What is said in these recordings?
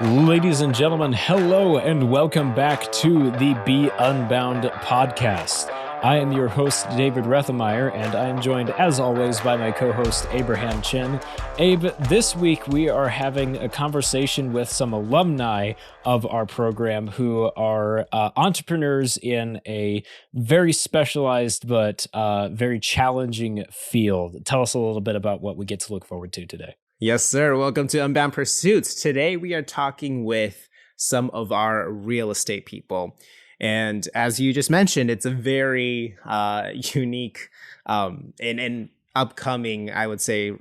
Ladies and gentlemen, hello and welcome back to the Be Unbound podcast. I am your host, David Rethemeyer, and I am joined, as always, by my co-host, Abraham Chin. Abe, this week we are having a conversation with some alumni of our program who are entrepreneurs in a very specialized but very challenging field. Tell us a little bit about what we get to look forward to today. Yes, sir. Welcome to Unbound Pursuits. Today we are talking with some of our real estate people. And as you just mentioned, it's a very unique and upcoming, I would say,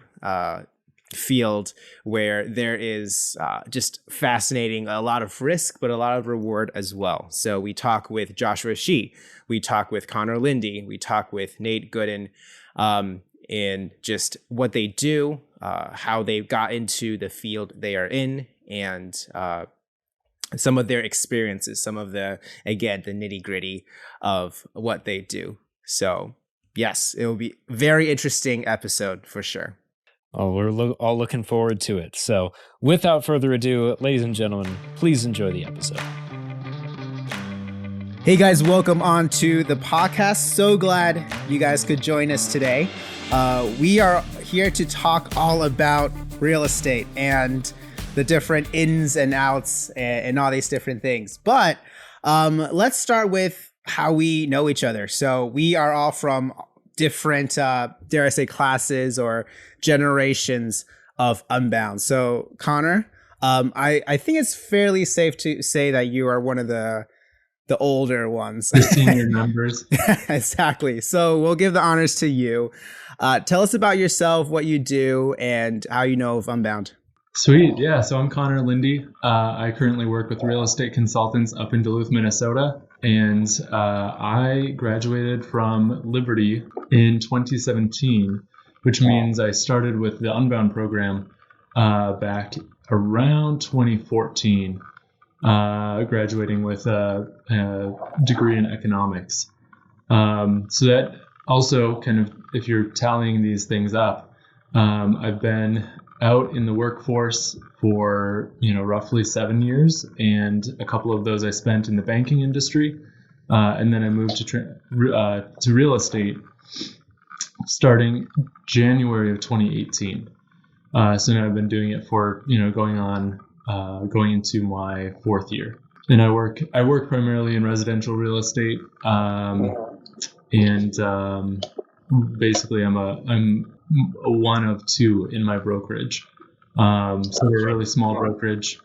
field where there is just fascinating, a lot of risk, but a lot of reward as well. So we talk with Joshua Shee, we talk with Linde, we talk with Nate Goodlin, and just what they do, how they got into the field they are in, and some of their experiences, some of the nitty gritty of what they do. So yes, it will be a very interesting episode for sure. Oh, we're all looking forward to it. So without further ado, ladies and gentlemen, please enjoy the episode. Hey guys, welcome on to the podcast. So glad you guys could join us today. We are here to talk all about real estate and the different ins and outs and all these different things. But let's start with how we know each other. So we are all from different, dare I say, classes or generations of Unbound. So Connor, I think it's fairly safe to say that you are one of the older ones. The senior members. Exactly. So we'll give the honors to you. Tell us about yourself, what you do, and how you know of Unbound. Sweet. Yeah. So I'm Linde. I currently work with real estate consultants up in Duluth, Minnesota. And I graduated from Liberty in 2017, which means I started with the Unbound program back around 2014. Graduating with a degree in economics. So that also kind of, if you're tallying these things up, I've been out in the workforce for, roughly 7 years, and a couple of those I spent in the banking industry. And then I moved to real estate starting January of 2018. So now I've been doing it for, going into my fourth year. And I work primarily in residential real estate, and basically I'm a one of two in my brokerage. So we're a really small brokerage,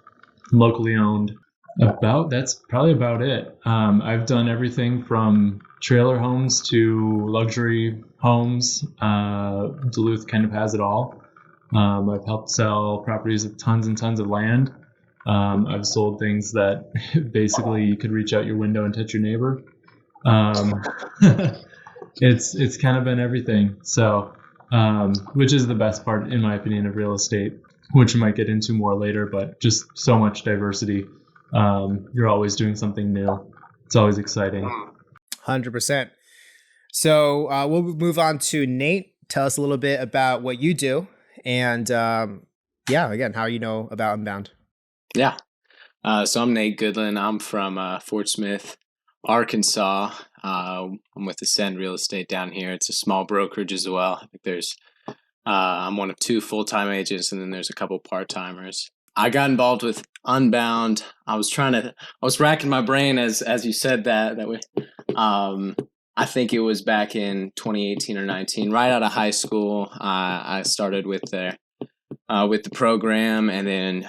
locally owned. That's probably about it. I've done everything from trailer homes to luxury homes. Duluth kind of has it all. I've helped sell properties with tons and tons of land. I've sold things that basically you could reach out your window and touch your neighbor. It's kind of been everything. So, which is the best part, in my opinion, of real estate, which we might get into more later, but just so much diversity. You're always doing something new. It's always exciting. 100%. So we'll move on to Nate. Tell us a little bit about what you do. And again, how you know about Unbound. Yeah. So I'm Nate Goodlin. I'm from Fort Smith, Arkansas. I'm with Ascend Real Estate down here. It's a small brokerage as well. I think I'm one of two full-time agents, and then there's a couple part-timers. I got involved with Unbound. I was racking my brain as you said that we, I think it was back in 2018 or 19, right out of high school. I started with the program, and then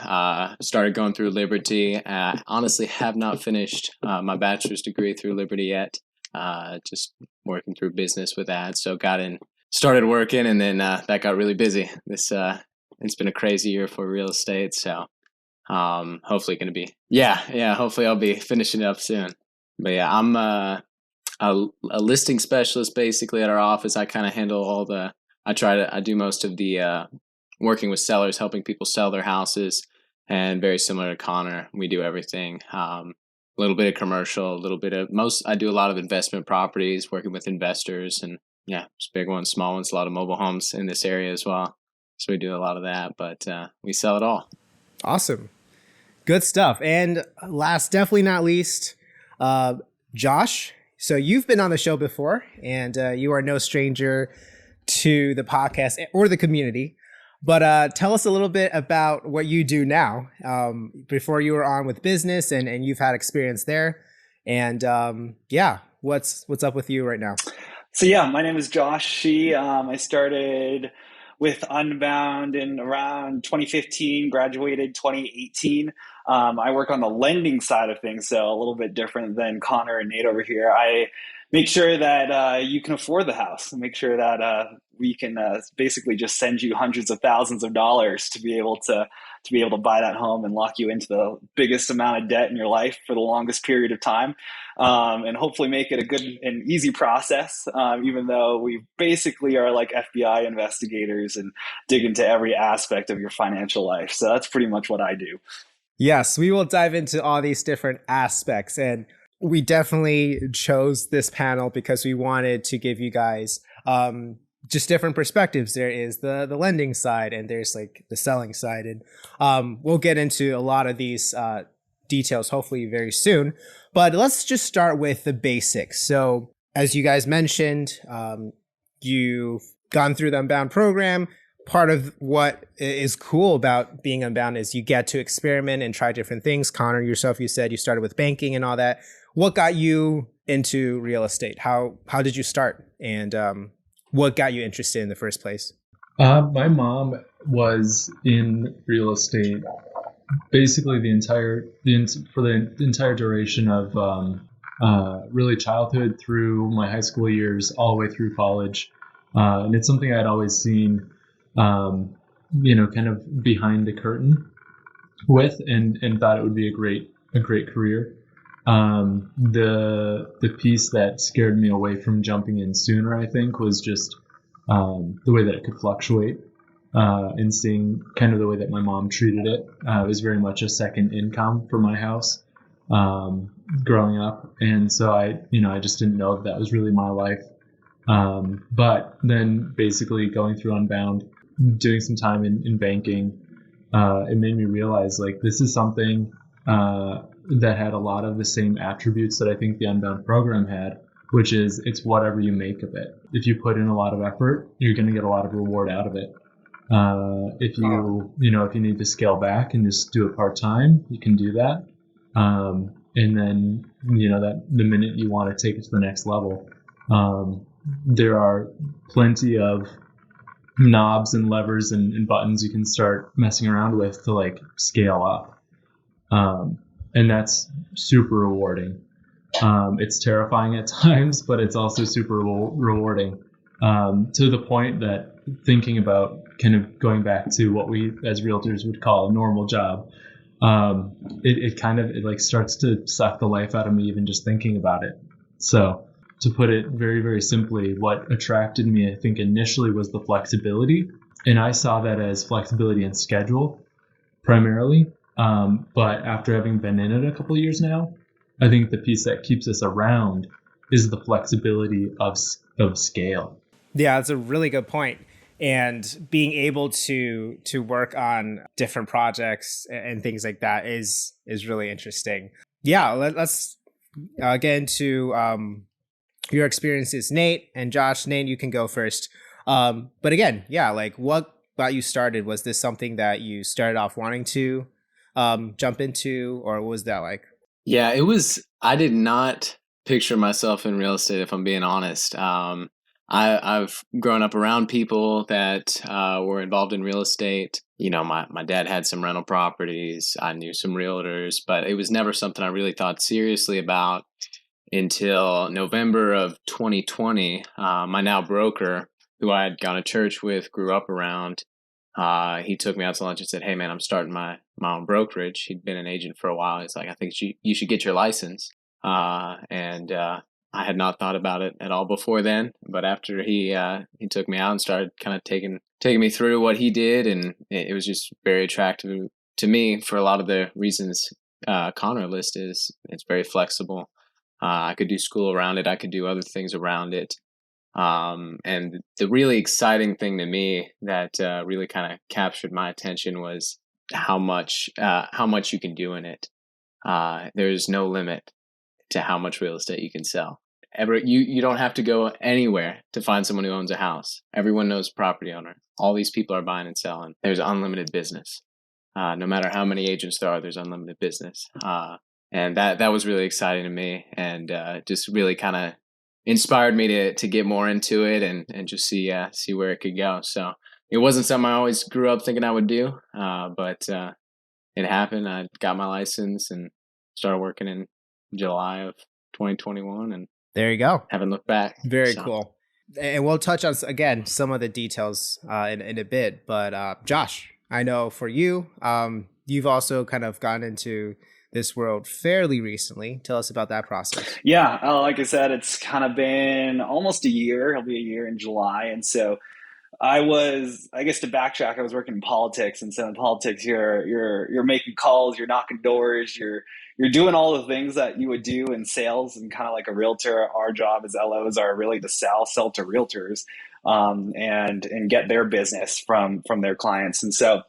started going through Liberty. Honestly, have not finished my bachelor's degree through Liberty yet. Just working through business with that. So started working, and then that got really busy. It's been a crazy year for real estate. So hopefully going to be hopefully I'll be finishing it up soon. But yeah, I'm a listing specialist basically at our office. I kind of handle I do most of the working with sellers, helping people sell their houses, and very similar to Connor, we do everything. A little bit of commercial, I do a lot of investment properties, working with investors, and just big ones, small ones, a lot of mobile homes in this area as well. So we do a lot of that, but we sell it all. Awesome. Good stuff. And last, definitely not least, Josh. So you've been on the show before, and you are no stranger to the podcast or the community. But tell us a little bit about what you do now. Before you were on with business, and you've had experience there. And yeah, what's up with you right now? So yeah, my name is Josh Shee. I started with Unbound in around 2015, graduated 2018. I work on the lending side of things, so a little bit different than Connor and Nate over here. I make sure that you can afford the house, and make sure that we can basically just send you hundreds of thousands of dollars to be able to buy that home and lock you into the biggest amount of debt in your life for the longest period of time, and hopefully make it a good and easy process, even though we basically are like FBI investigators and dig into every aspect of your financial life. So that's pretty much what I do. Yes, we will dive into all these different aspects. And we definitely chose this panel because we wanted to give you guys just different perspectives. There is the lending side, and there's like the selling side. And we'll get into a lot of these details hopefully very soon. But let's just start with the basics. So as you guys mentioned, you've gone through the Unbound program. Part of what is cool about being Unbound is you get to experiment and try different things. Connor, yourself, you said you started with banking and all that. What got you into real estate? How did you start? And what got you interested in the first place? My mom was in real estate basically for the entire duration of really childhood through my high school years, all the way through college. And it's something I'd always seen, kind of behind the curtain with, and thought it would be a great career. The piece that scared me away from jumping in sooner, I think, was just the way that it could fluctuate, and seeing kind of the way that my mom treated it. It was very much a second income for my house growing up, and so I just didn't know that was really my life. But then basically going through Unbound, doing some time in banking, it made me realize like this is something that had a lot of the same attributes that I think the Unbound program had, which is it's whatever you make of it. If you put in a lot of effort, you're going to get a lot of reward out of it. If you need to scale back and just do it part-time, you can do that. And then, that the minute you want to take it to the next level, there are plenty of knobs and levers and buttons you can start messing around with to like scale up. And that's super rewarding. It's terrifying at times, but it's also super rewarding, to the point that thinking about kind of going back to what we as realtors would call a normal job, it like starts to suck the life out of me even just thinking about it. So to put it very, very simply, what attracted me, I think, initially was the flexibility. And I saw that as flexibility in schedule primarily. But after having been in it a couple of years now, I think the piece that keeps us around is the flexibility of scale. Yeah, that's a really good point. And being able to work on different projects and things like that is really interesting. Yeah, let's get into your experiences, Nate and Josh. Nate, you can go first. But again, yeah, like what got you started? Was this something that you started off wanting to jump into, or what was that like? Yeah, I did not picture myself in real estate, if I'm being honest. I've grown up around people that were involved in real estate. My dad had some rental properties. I knew some realtors, but it was never something I really thought seriously about until November of 2020. My now broker, who I had gone to church with, grew up around, he took me out to lunch and said, "Hey man, I'm starting my own brokerage." He'd been an agent for a while. He's like, "I think you should get your license." And I had not thought about it at all before then, but after he took me out and started kind of taking me through what he did, and it was just very attractive to me for a lot of the reasons Connor listed. It's very flexible. I could do school around it. I could do other things around it. And the really exciting thing to me that really kind of captured my attention was how much you can do in it. There's no limit to how much real estate you can sell. You don't have to go anywhere to find someone who owns a house. Everyone knows property owner. All these people are buying and selling. There's unlimited business. No matter how many agents there are, there's unlimited business. And that was really exciting to me, and just really kind of inspired me to get more into it and just see where it could go. So it wasn't something I always grew up thinking I would do, but it happened. I got my license and started working in July of 2021, and there you go. Haven't looked back. Very cool. And we'll touch on, again, some of the details in a bit. But Josh, I know for you, you've also kind of gone into this world fairly recently. Tell us about that process. Yeah, like I said, it's kind of been almost a year. It'll be a year in July. And so I guess to backtrack, I was working in politics, and so in politics, you're making calls, you're knocking doors, you're doing all the things that you would do in sales, and kind of like a realtor. Our job as LOs are really to sell to realtors, and get their business from their clients. And so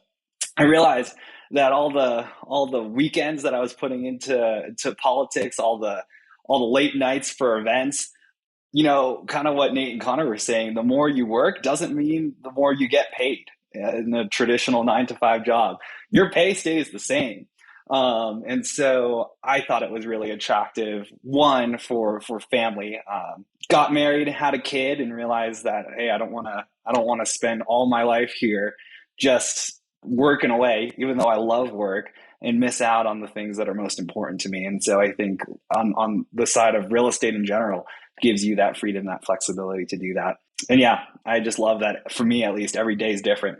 I realized that all the weekends that I was putting into politics, all the late nights for events, kind of what Nate and Connor were saying, the more you work doesn't mean the more you get paid in the traditional 9-to-5 job. Your pay stays the same. And so I thought it was really attractive, one, for family. Got married, had a kid, and realized that, hey, I don't want to spend all my life here just working away, even though I love work, and miss out on the things that are most important to me. And so I think on the side of real estate in general, gives you that freedom, that flexibility to do that. And yeah, I just love that. For me, at least, every day is different.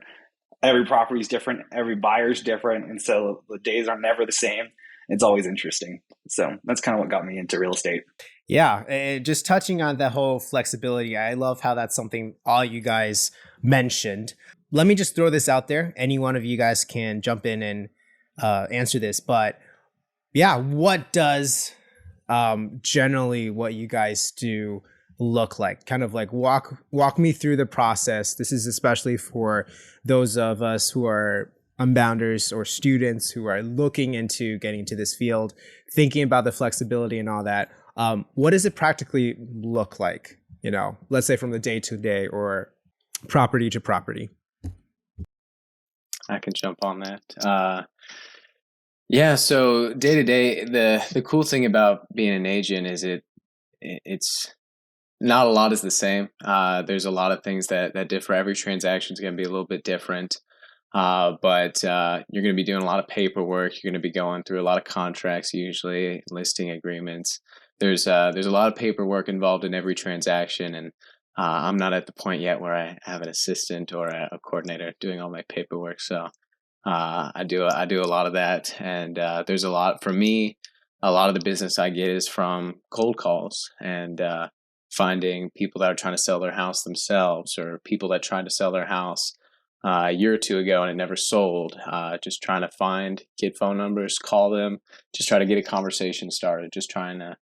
Every property is different. Every buyer's different. And so the days are never the same. It's always interesting. So that's kind of what got me into real estate. Yeah. And just touching on the whole flexibility, I love how that's something all you guys mentioned. Let me just throw this out there. Any one of you guys can jump in and answer this. But yeah, what does generally what you guys do look like? Kind of like walk me through the process. This is especially for those of us who are unbounders or students who are looking into getting into this field, thinking about the flexibility and all that. What does it practically look like? Let's say from the day to day or property to property. I can jump on that. Yeah, so day to day, the cool thing about being an agent is it's not a lot is the same. There's a lot of things that differ. Every transaction is going to be a little bit different, but you're going to be doing a lot of paperwork. You're going to be going through a lot of contracts, usually listing agreements. There's a lot of paperwork involved in every transaction, and I'm not at the point yet where I have an assistant or a coordinator doing all my paperwork. So I do a lot of that, and there's a lot for me. A lot of the business I get is from cold calls and finding people that are trying to sell their house themselves, or people that tried to sell their house a year or two ago and it never sold. Just trying to get phone numbers, call them, just try to get a conversation started, just trying to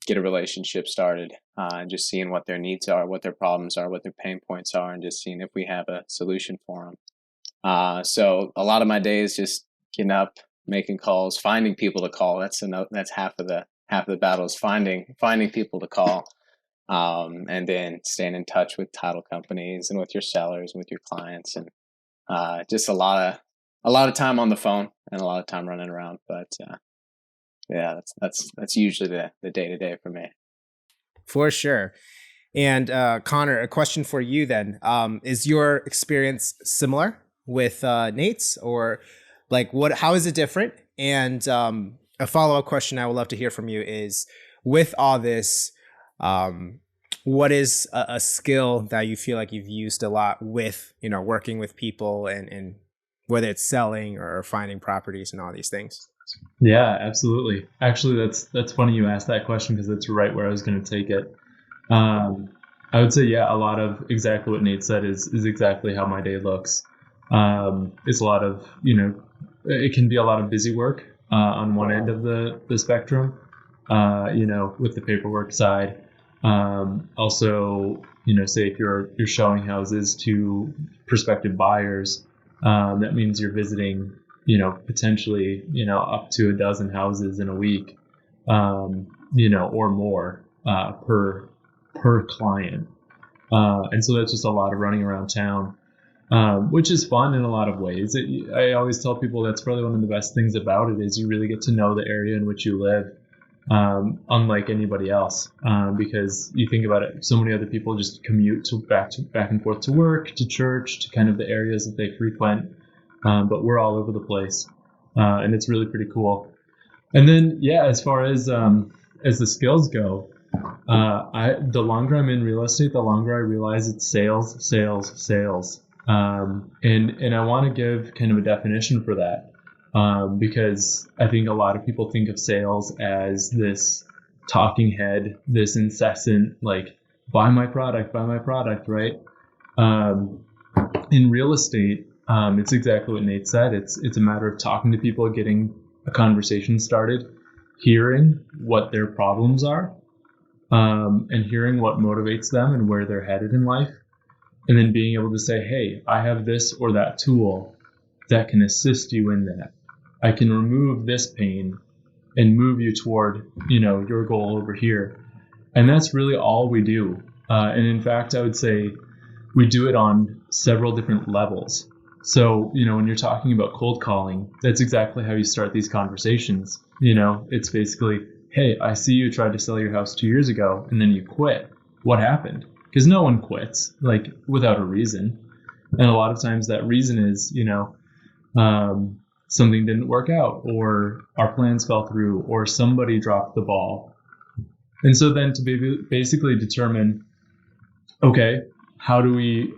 get a relationship started, and just seeing what their needs are, what their problems are, what their pain points are, and just seeing if we have a solution for them. So a lot of my day is just getting up, making calls, finding people to call. That's half of the battle is finding people to call, and then staying in touch with title companies and with your sellers and with your clients, and just a lot of time on the phone and a lot of time running around. But yeah, that's usually the day to day for me. For sure. And Connor, a question for you then. Is your experience similar with Nate's, or like how is it different? And a follow-up question I would love to hear from you is, with all this, what is a skill that you feel like you've used a lot with, working with people and whether it's selling or finding properties and all these things? Yeah, absolutely. Actually, that's funny you asked that question, because that's right where I was going to take it. I would say, yeah, a lot of exactly what Nate said is exactly how my day looks. It's a lot of, it can be a lot of busy work on one end of the spectrum, with the paperwork side. Also, say if you're showing houses to prospective buyers, That means you're visiting, potentially, up to a dozen houses in a week, or more per client. And so that's just a lot of running around town, which is fun in a lot of ways. I always tell people that's probably one of the best things about it is you really get to know the area in which you live, unlike anybody else, because you think about it, so many other people just commute back and forth to work, to church, to kind of the areas that they frequent, but we're all over the place, and it's really pretty cool. And then, as far as the skills go, the longer I'm in real estate, the longer I realize it's sales. And I want to give kind of a definition for that, because I think a lot of people think of sales as this talking head, this incessant, like, buy my product, right? In real estate, it's exactly what Nate said. It's a matter of talking to people, getting a conversation started, hearing what their problems are, and hearing what motivates them and where they're headed in life. And then being able to say, hey, I have this or that tool that can assist you in that. I can remove this pain and move you toward, your goal over here. And that's really all we do. And in fact, I would say we do it on several different levels. So, when you're talking about cold calling, that's exactly how you start these conversations. It's basically, hey, I see you tried to sell your house 2 years ago and then you quit. What happened? Because no one quits, like, without a reason. And a lot of times that reason is, something didn't work out, or our plans fell through, or somebody dropped the ball. And so then to basically determine, okay, how do we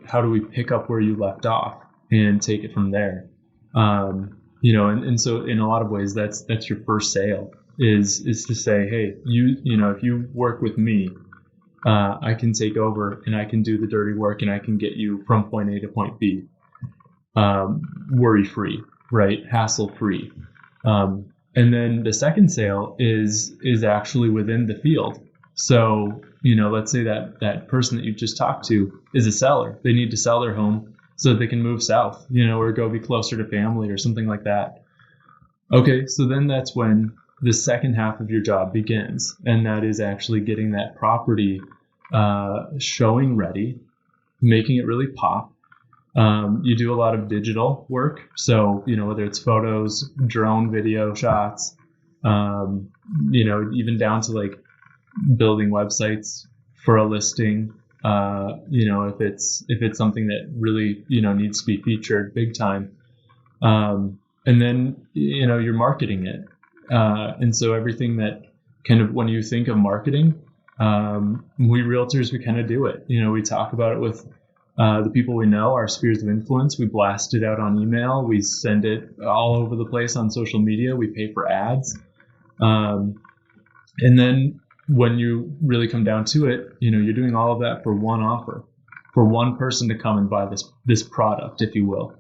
pick up where you left off and take it from there? And so in a lot of ways, that's your first sale is to say, hey, if you work with me, I can take over and I can do the dirty work and I can get you from point A to point B, worry-free, right? Hassle-free. And then the second sale is actually within the field. So, let's say that person that you just talked to is a seller. They need to sell their home so that they can move south, or go be closer to family or something like that. Okay, so then that's when the second half of your job begins, and that is actually getting that property showing ready, making it really pop. You do a lot of digital work, so whether it's photos, drone video shots, even down to like building websites for a listing. If it's something that really needs to be featured big time, and then you're marketing it. And so everything that kind of, when you think of marketing, we realtors, we kind of do it. We talk about it with the people we know, our spheres of influence. We blast it out on email. We send it all over the place on social media. We pay for ads. And then when you really come down to it, you're doing all of that for one offer, for one person to come and buy this product, if you will.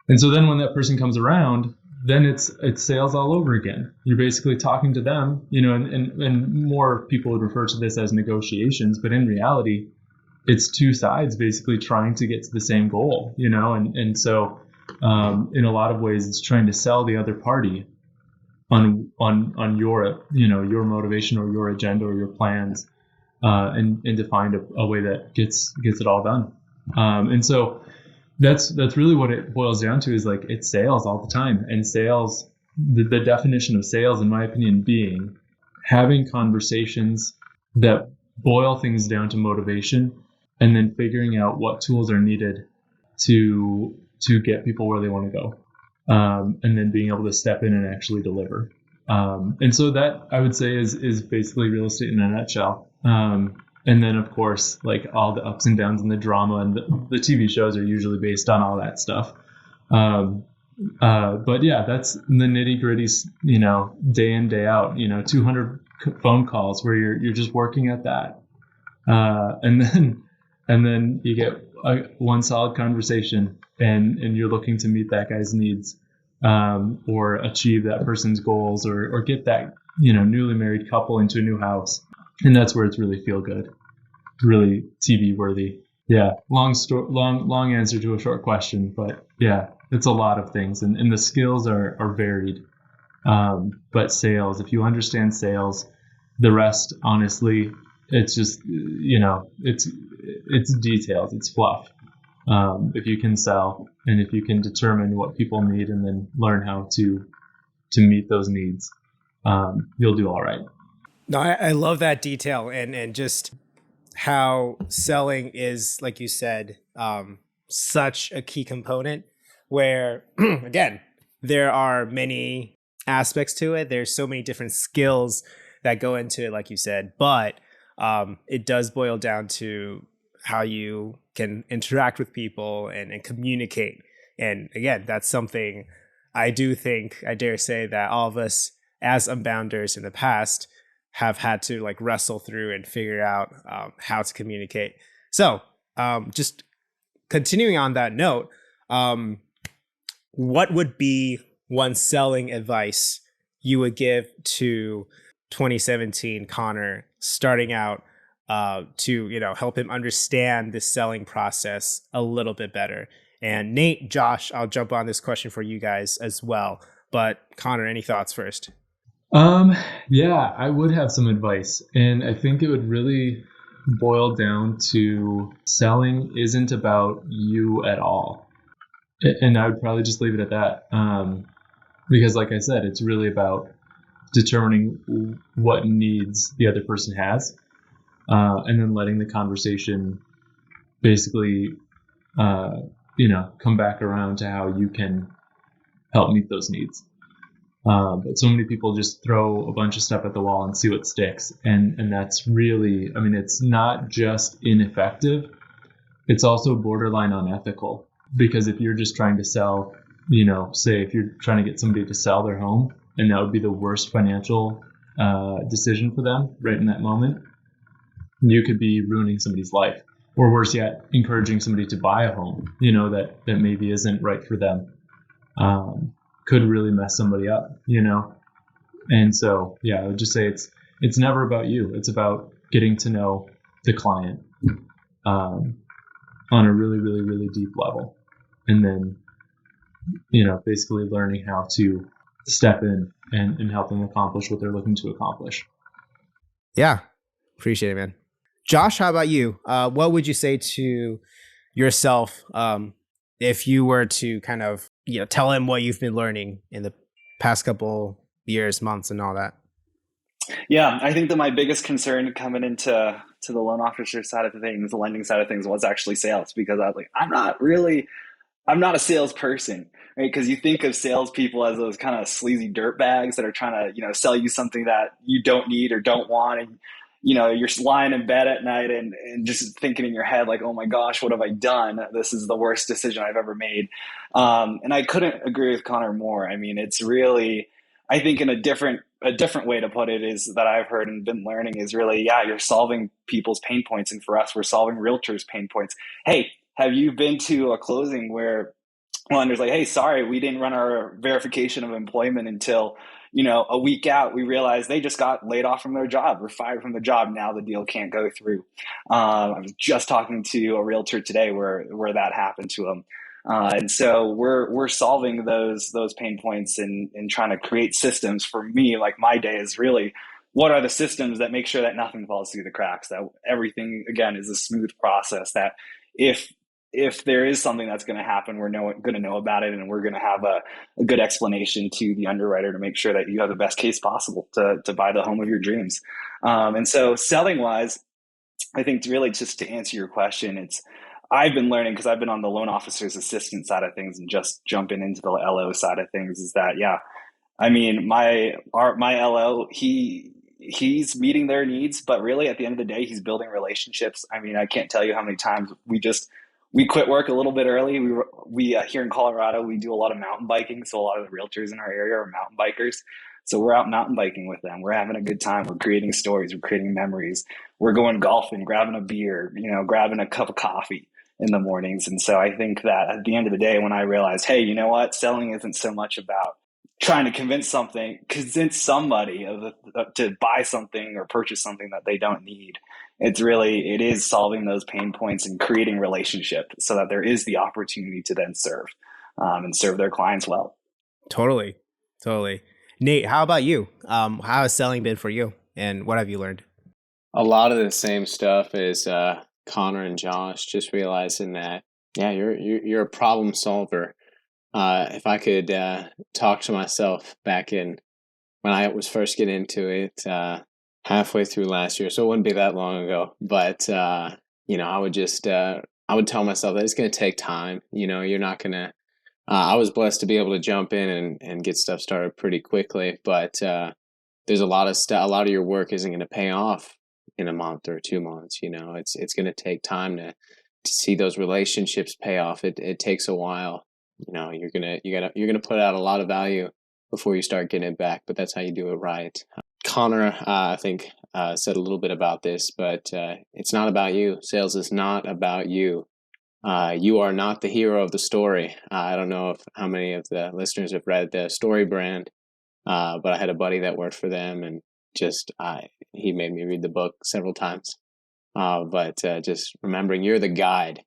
And so then when that person comes around, then it's sales all over again. You're basically talking to them, and more people would refer to this as negotiations, but in reality, it's two sides basically trying to get to the same goal, and so in a lot of ways, it's trying to sell the other party on your your motivation or your agenda or your plans, and to find a way that gets it all done. And so that's really what it boils down to, is like, it's sales all the time. And sales, the definition of sales, in my opinion, being having conversations that boil things down to motivation, and then figuring out what tools are needed to get people where they want to go, and then being able to step in and actually deliver. And so that, I would say, is basically real estate in a nutshell. And then, of course, like, all the ups and downs and the drama, and the TV shows are usually based on all that stuff. But yeah, that's the nitty gritty, day in, day out, 200 phone calls where you're just working at that. And then you get one solid conversation, and you're looking to meet that guy's needs, or achieve that person's goals, or get that, newly married couple into a new house. And that's where it's really feel good, really TV worthy. Yeah, long answer to a short question, but yeah, it's a lot of things, and the skills are varied. But sales, if you understand sales, the rest, honestly, it's just, it's details, it's fluff. If you can sell and if you can determine what people need and then learn how to meet those needs, you'll do all right. No, I love that detail and just how selling is, like you said, such a key component where, again, there are many aspects to it. There's so many different skills that go into it, like you said, but it does boil down to how you can interact with people and communicate. And again, that's something I do think, I dare say that all of us as Unbounders in the past have had to like wrestle through and figure out how to communicate. So just continuing on that note, what would be one selling advice you would give to 2017 Connor starting out to help him understand the selling process a little bit better? And Nate, Josh, I'll jump on this question for you guys as well. But Connor, any thoughts first? Yeah, I would have some advice, and I think it would really boil down to selling isn't about you at all. And I would probably just leave it at that. Because like I said, it's really about determining what needs the other person has, and then letting the conversation basically, come back around to how you can help meet those needs. But so many people just throw a bunch of stuff at the wall and see what sticks. And that's really, it's not just ineffective, it's also borderline unethical. Because if you're just trying to sell, say if you're trying to get somebody to sell their home, and that would be the worst financial decision for them right in that moment, you could be ruining somebody's life. Or worse yet, encouraging somebody to buy a home, that maybe isn't right for them. Could really mess somebody up, And so, yeah, I would just say it's never about you. It's about getting to know the client on a really, really, really deep level. And then, basically learning how to step in and help them accomplish what they're looking to accomplish. Yeah, appreciate it, man. Josh, how about you? What would you say to yourself if you were to kind of tell him what you've been learning in the past couple years, months, and all that? Yeah, I think that my biggest concern coming into the loan officer side of things, the lending side of things, was actually sales, because I was like, I'm not a salesperson, right? Because you think of salespeople as those kind of sleazy dirtbags that are trying to, sell you something that you don't need or don't want, and you're lying in bed at night and just thinking in your head like, oh my gosh, what have I done? This is the worst decision I've ever made. And I couldn't agree with Connor more. It's really, I think, in a different way to put it is that I've heard and been learning is really, yeah, you're solving people's pain points. And for us, we're solving realtors' pain points. Hey, have you been to a closing where lender's like, hey, sorry, we didn't run our verification of employment until, a week out, we realized they just got laid off from their job or fired from their job. Now the deal can't go through. I was just talking to a realtor today where that happened to them. And so we're solving those pain points and trying to create systems. For me, like, my day is really, what are the systems that make sure that nothing falls through the cracks, that everything, again, is a smooth process, that if there is something that's going to happen, we're going to know about it, and we're going to have a good explanation to the underwriter to make sure that you have the best case possible to buy the home of your dreams. And so selling wise, I think really just to answer your question, I've been learning, because I've been on the loan officer's assistant side of things and just jumping into the LO side of things, is that, yeah, my LO, he's meeting their needs, but really at the end of the day, he's building relationships. I can't tell you how many times we quit work a little bit early. We here in Colorado, we do a lot of mountain biking. So a lot of the realtors in our area are mountain bikers. So we're out mountain biking with them. We're having a good time. We're creating stories. We're creating memories. We're going golfing, grabbing a beer, grabbing a cup of coffee in the mornings. And so I think that at the end of the day, when I realized, hey, you know what, selling isn't so much about trying to convince somebody to buy something or purchase something that they don't need. It is solving those pain points and creating relationships so that there is the opportunity to then serve and serve their clients well. Totally. Nate, how about you? How has selling been for you, and what have you learned? A lot of the same stuff as Connor and Josh. Just realizing that, yeah, you're a problem solver. If I could talk to myself back in when I was first getting into it, halfway through last year, so it wouldn't be that long ago. But I would just I would tell myself that it's going to take time. You're not going to. I was blessed to be able to jump in and get stuff started pretty quickly, but there's a lot of your work isn't going to pay off in a month or 2 months. It's going to take time to see those relationships pay off. It takes a while. You're gonna put out a lot of value before you start getting it back, but that's how you do it right. Connor, I think, said a little bit about this, but it's not about you. Sales is not about you. You are not the hero of the story. I don't know how many of the listeners have read the Story brand, but I had a buddy that worked for them, and he made me read the book several times. But just remembering, you're the guide.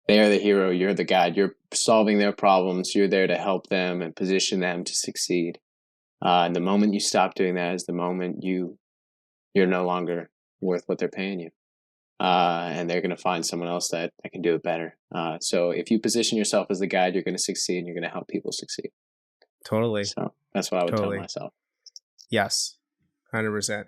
They are the hero. You're the guide. You're solving their problems. You're there to help them and position them to succeed. And the moment you stop doing that is the moment you're no longer worth what they're paying you. And they're going to find someone else that can do it better. So if you position yourself as the guide, you're going to succeed, and you're going to help people succeed. Totally. So that's what I would tell myself. Yes, 100%.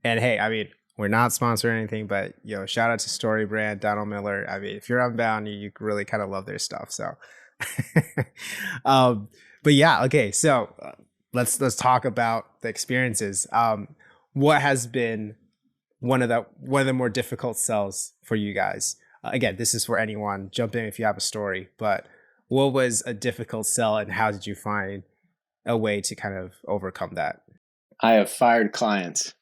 And hey, I mean, we're not sponsoring anything, but shout out to Story Brand, Donald Miller. I mean, if you're Unbound, you really kind of love their stuff. So, but yeah, okay. So let's talk about the experiences. What has been one of the more difficult sells for you guys? Again, this is for anyone. Jump in if you have a story. But what was a difficult sell, and how did you find a way to kind of overcome that? I have fired clients.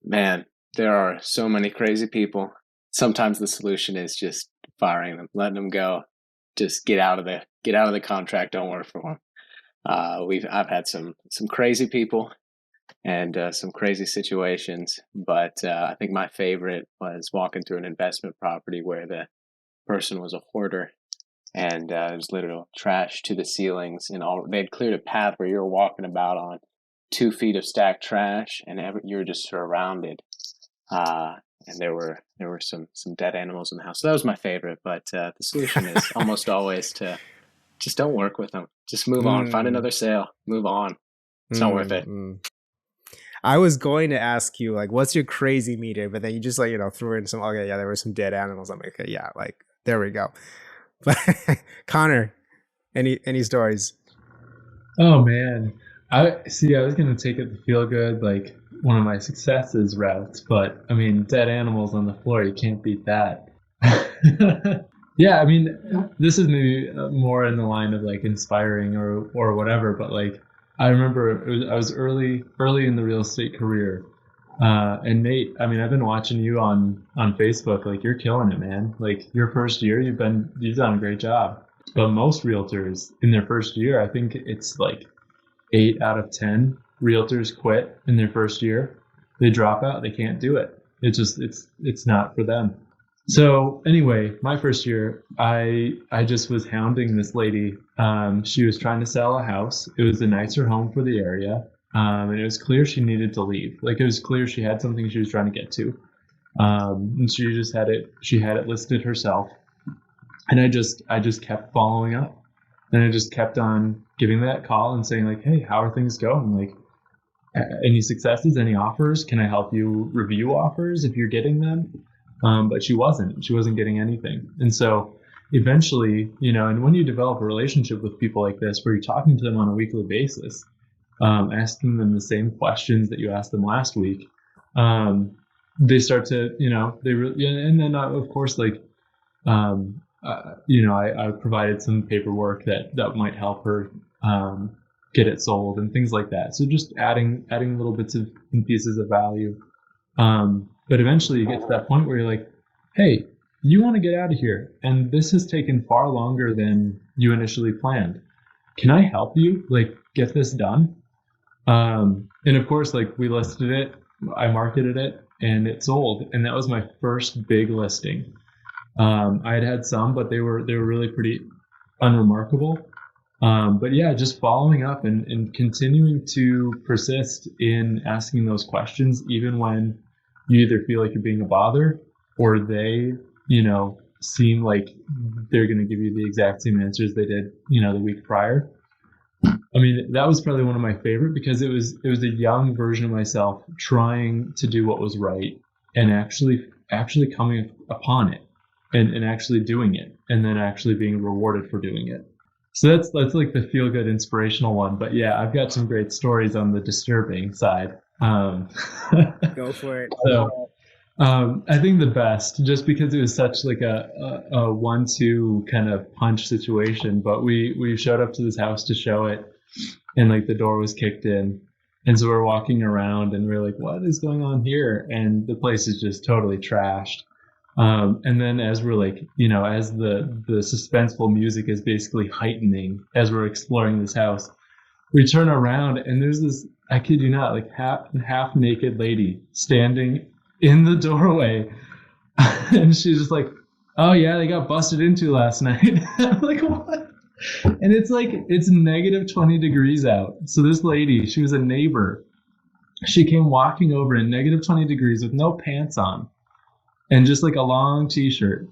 Man, there are so many crazy people. Sometimes the solution is just firing them, letting them go. Just get out of the contract. Don't work for them. I've had some crazy people and some crazy situations, but I think my favorite was walking through an investment property where the person was a hoarder, and it was literal trash to the ceilings, and they'd cleared a path where you were walking about on 2 feet of stacked trash, and you were just surrounded. And there were some dead animals in the house. So that was my favorite. But the solution is almost always to just don't work with them. Just move on. Find another sale. Move on. It's not worth it. I was going to ask you, like, what's your crazy meter? But then you just threw in some. Okay, yeah, there were some dead animals. I'm like, okay, yeah, like there we go. But Connor, any stories? Oh man. I was going to take it to feel good, like one of my successes routes, but I mean, dead animals on the floor, you can't beat that. Yeah, I mean, this is maybe more in the line of like inspiring or whatever, but like I remember I was early in the real estate career. And Nate, I mean, I've been watching you on Facebook, like you're killing it, man. Like your first year, you've done a great job. But most realtors in their first year, I think it's like 8 out of 10 realtors quit in their first year. They drop out. They can't do it. It's not for them. So anyway, my first year, I just was hounding this lady. She was trying to sell a house. It was a nicer home for the area. And it was clear she needed to leave. Like it was clear she had something she was trying to get to. And she had it listed herself. And I just kept following up. And I just kept on giving that call and saying like, hey, how are things going? Like, any successes, any offers? Can I help you review offers if you're getting them? But she wasn't getting anything. And so eventually, and when you develop a relationship with people like this, where you're talking to them on a weekly basis, asking them the same questions that you asked them last week, they start to, and then of course, like, I provided some paperwork that might help her get it sold and things like that. So just adding little bits and pieces of value. But eventually you get to that point where you're like, hey, you want to get out of here. And this has taken far longer than you initially planned. can I help you like get this done? And of course, like we listed it, I marketed it, and it sold. And that was my first big listing. I had some, but they were really pretty unremarkable. But yeah, just following up and continuing to persist in asking those questions, even when you either feel like you're being a bother or they, seem like they're going to give you the exact same answers they did, the week prior. I mean, that was probably one of my favorite because it was a young version of myself trying to do what was right and actually coming upon it and actually doing it and then actually being rewarded for doing it. So that's like the feel good inspirational one. But yeah, I've got some great stories on the disturbing side. Go for it. So I think the best, just because it was such like a 1-2 kind of punch situation, but we showed up to this house to show it, and like the door was kicked in, and so we're walking around and we're like, what is going on here? And the place is just totally trashed. And then as we're like, as the suspenseful music is basically heightening as we're exploring this house, we turn around and there's this, I kid you not, like half naked lady standing in the doorway. And she's just like, oh yeah, they got busted into last night. I'm like, what? And it's like, it's negative 20 degrees out. So this lady, she was a neighbor. She came walking over in negative 20 degrees with no pants on and just like a long t-shirt.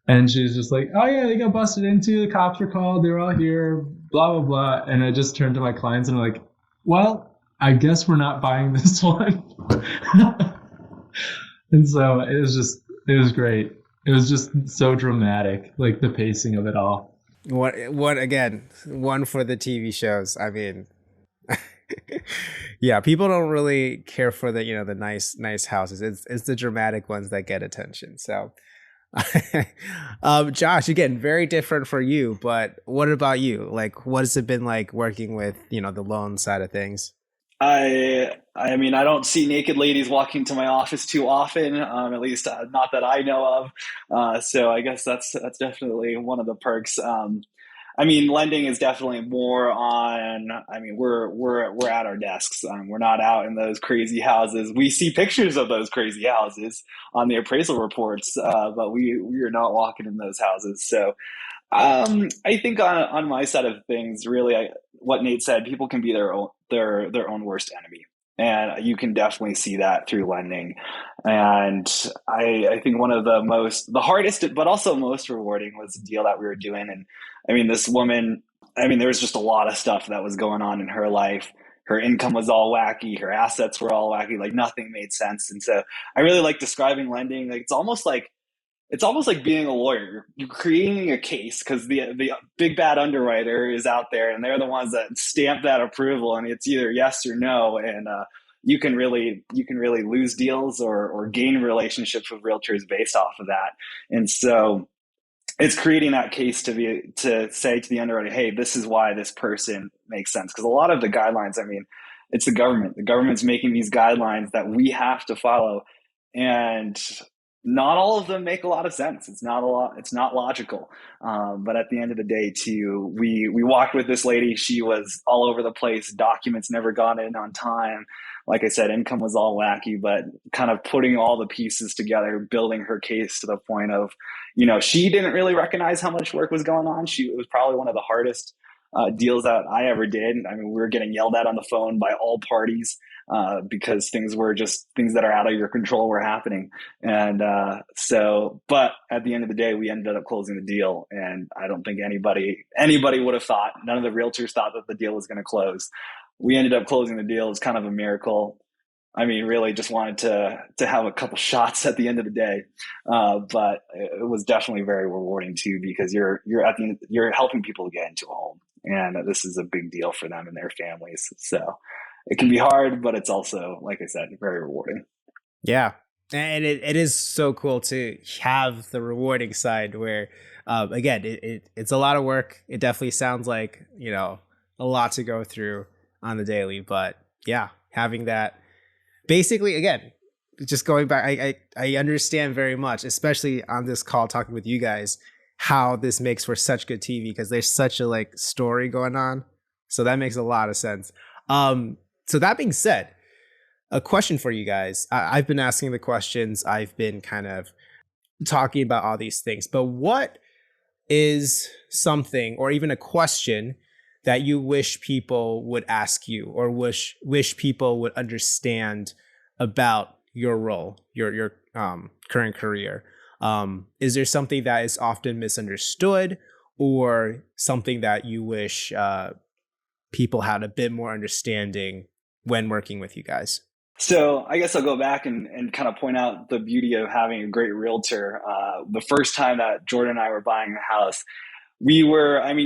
And she's just like, oh yeah, they got busted into, the cops were called, they're all here, blah, blah, blah. And I just turned to my clients and I'm like, well, I guess we're not buying this one. And so it was great. It was just so dramatic, like the pacing of it all. What again, one for the TV shows. I mean, yeah, people don't really care for the, the nice houses. It's the dramatic ones that get attention. So, Josh, again, very different for you, but what about you? Like, what has it been like working with, the loan side of things? I mean, I don't see naked ladies walking to my office too often, at least not that I know of. So I guess that's definitely one of the perks. I mean, lending is definitely more on. I mean, we're at our desks. We're not out in those crazy houses. We see pictures of those crazy houses on the appraisal reports, but we are not walking in those houses. So I think on my side of things, really, what Nate said, people can be their own worst enemy. And you can definitely see that through lending. And I think one of the hardest, but also most rewarding was the deal that we were doing. And I mean, this woman, there was just a lot of stuff that was going on in her life. Her income was all wacky. Her assets were all wacky. Like nothing made sense. And so I really like describing lending. Like it's almost like being a lawyer. You're creating a case because the big bad underwriter is out there, and they're the ones that stamp that approval, and it's either yes or no. And you can really lose deals or gain relationships with realtors based off of that. And so it's creating that case to say to the underwriter, hey, this is why this person makes sense. Because a lot of the guidelines, it's the government. The government's making these guidelines that we have to follow, and not all of them make a lot of sense. It's not logical. But at the end of the day, too, we walked with this lady. She was all over the place. Documents never got in on time. Like I said, income was all wacky, but kind of putting all the pieces together, building her case to the point of, she didn't really recognize how much work was going on. It was probably one of the hardest deals that I ever did. I mean, we were getting yelled at on the phone by all parties because things that are out of your control were happening. And but at the end of the day, we ended up closing the deal. And I don't think anybody would have thought, none of the realtors thought that the deal was going to close. We ended up closing the deal. It's kind of a miracle. I mean, really just wanted to have a couple shots at the end of the day. But it was definitely very rewarding too, because you're helping people get into a home. And this is a big deal for them and their families. So it can be hard, but it's also, like I said, very rewarding. Yeah. And it is so cool to have the rewarding side where, again, it's a lot of work. It definitely sounds like, a lot to go through on the daily. But yeah, having that, basically, again, just going back, I understand very much, especially on this call talking with you guys. how this makes for such good TV, because there's such a like story going on. So that makes a lot of sense. So that being said, a question for you guys. I've been asking the questions. I've been kind of talking about all these things, but what is something or even a question that you wish people would ask you, or wish people would understand about your role, your current career? Is there something that is often misunderstood, or something that you wish people had a bit more understanding when working with you guys? So I guess I'll go back and kind of point out the beauty of having a great realtor. The first time that Jordan and I were buying a house,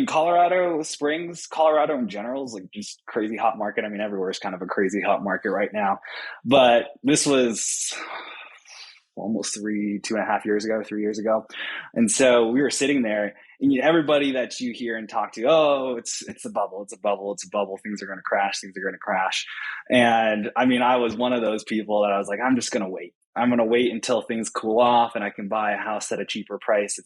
Colorado Springs, Colorado in general is like just crazy hot market. I mean, everywhere is kind of a crazy hot market right now. But this was almost 2.5 years ago, 3 years ago. And so we were sitting there, and everybody that you hear and talk to, oh, it's a bubble, it's a bubble, it's a bubble. Things are going to crash. Things are going to crash. And I mean, I was one of those people that I was like, I'm just going to wait. I'm going to wait until things cool off and I can buy a house at a cheaper price.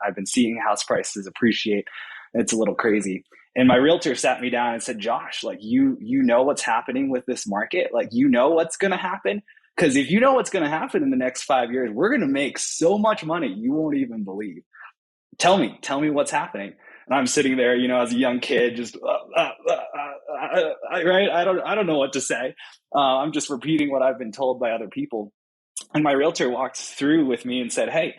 I've been seeing house prices appreciate. It's a little crazy. And my realtor sat me down and said, Josh, like, you know what's happening with this market? Like, you know what's going to happen? Because if you know what's going to happen in the next 5 years, we're going to make so much money you won't even believe. Tell me what's happening. And I'm sitting there, as a young kid, just right. I don't know what to say. I'm just repeating what I've been told by other people. And my realtor walked through with me and said, hey,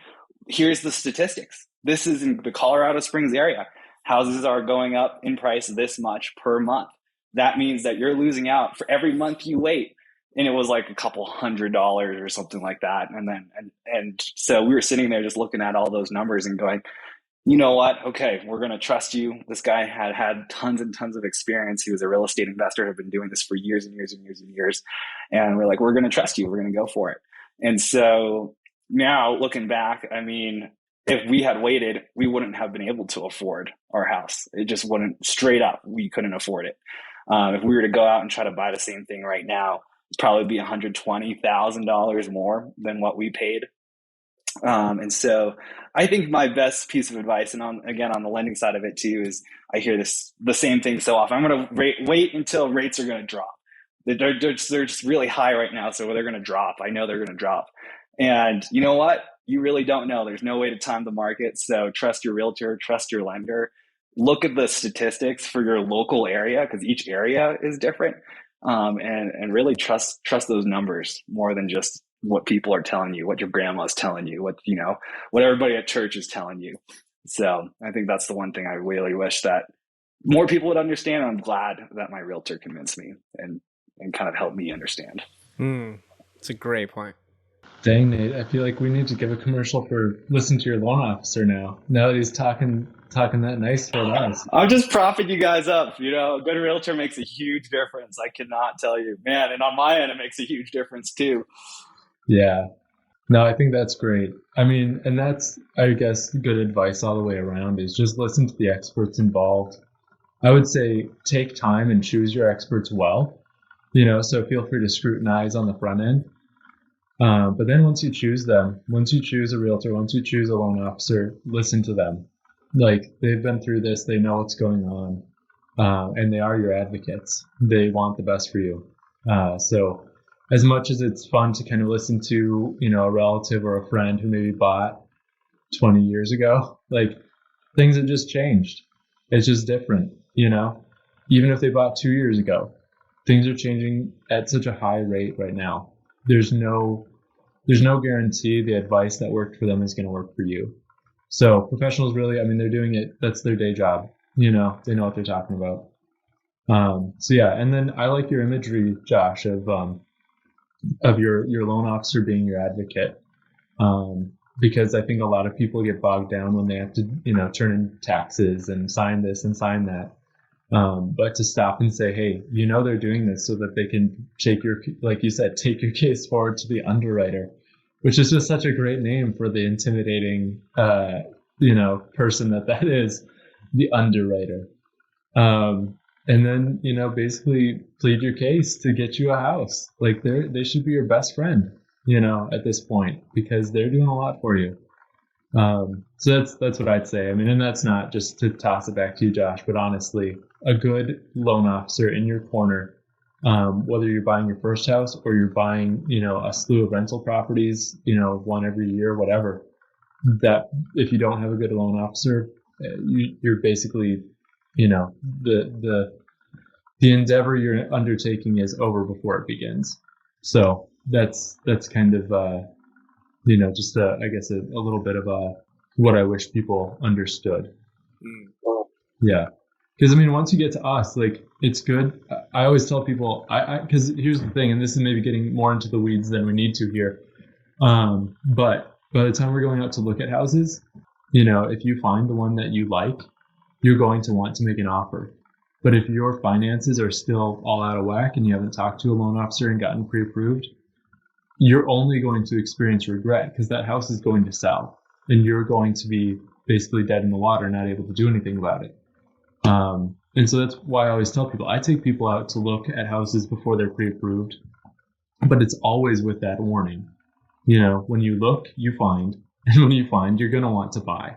here's the statistics. This is in the Colorado Springs area. Houses are going up in price this much per month. That means that you're losing out for every month you wait. And it was like a couple $100 or something like that. And so we were sitting there just looking at all those numbers and going, you know what? Okay, we're going to trust you. This guy had tons and tons of experience. He was a real estate investor, had been doing this for years and years and years and years. And we're like, we're going to trust you. We're going to go for it. And so now looking back, I mean, if we had waited, we wouldn't have been able to afford our house. It just wouldn't, straight up, we couldn't afford it. If we were to go out and try to buy the same thing right now, it'd probably be $120,000 more than what we paid. And so I think my best piece of advice, and on the lending side of it too, is I hear the same thing so often. I'm going to wait until rates are going to drop. They're just really high right now. So they're going to drop. I know they're going to drop. And you know what? You really don't know. There's no way to time the market. So trust your realtor, trust your lender. Look at the statistics for your local area, because each area is different. And really trust those numbers more than just what people are telling you, what your grandma's telling you, what everybody at church is telling you. So I think that's the one thing I really wish that more people would understand. I'm glad that my realtor convinced me and kind of helped me understand. It's a great point. Dang, Nate, I feel like we need to give a commercial for listen to your loan officer now that he's talking that nice for us. I'm just propping you guys up. A good realtor makes a huge difference. I cannot tell you, man. And on my end, it makes a huge difference too. Yeah. No, I think that's great. I mean, and that's, I guess, good advice all the way around is just listen to the experts involved. I would say take time and choose your experts well, so feel free to scrutinize on the front end. But then once you choose them, once you choose a realtor, once you choose a loan officer, listen to them. Like, they've been through this, they know what's going on, and they are your advocates. They want the best for you. So as much as it's fun to kind of listen to, a relative or a friend who maybe bought 20 years ago, like, things have just changed. It's just different, even if they bought 2 years ago, things are changing at such a high rate right now. There's no guarantee the advice that worked for them is going to work for you. So professionals really, they're doing it. That's their day job. They know what they're talking about. So yeah. And then I like your imagery, Josh, of your loan officer being your advocate. Because I think a lot of people get bogged down when they have to, turn in taxes and sign this and sign that. But to stop and say, hey, they're doing this so that they can take your case forward to the underwriter, which is just such a great name for the intimidating, person that is, the underwriter. And then, basically plead your case to get you a house. Like, they should be your best friend, at this point, because they're doing a lot for you. So that's what I'd say. I mean, and that's not just to toss it back to you, Josh, but honestly, a good loan officer in your corner, whether you're buying your first house or you're buying, a slew of rental properties, one every year, whatever, that if you don't have a good loan officer, you're basically, the endeavor you're undertaking is over before it begins. So that's kind of, just I guess a little bit of what I wish people understood. Yeah. Because I mean, once you get to us, like, it's good. I always tell people, because here's the thing, and this is maybe getting more into the weeds than we need to here. But by the time we're going out to look at houses, if you find the one that you like, you're going to want to make an offer. But if your finances are still all out of whack and you haven't talked to a loan officer and gotten pre-approved, you're only going to experience regret, because that house is going to sell and you're going to be basically dead in the water, not able to do anything about it. And so that's why I always tell people, I take people out to look at houses before they're pre-approved, but it's always with that warning. When you look, you find, and when you find, you're going to want to buy.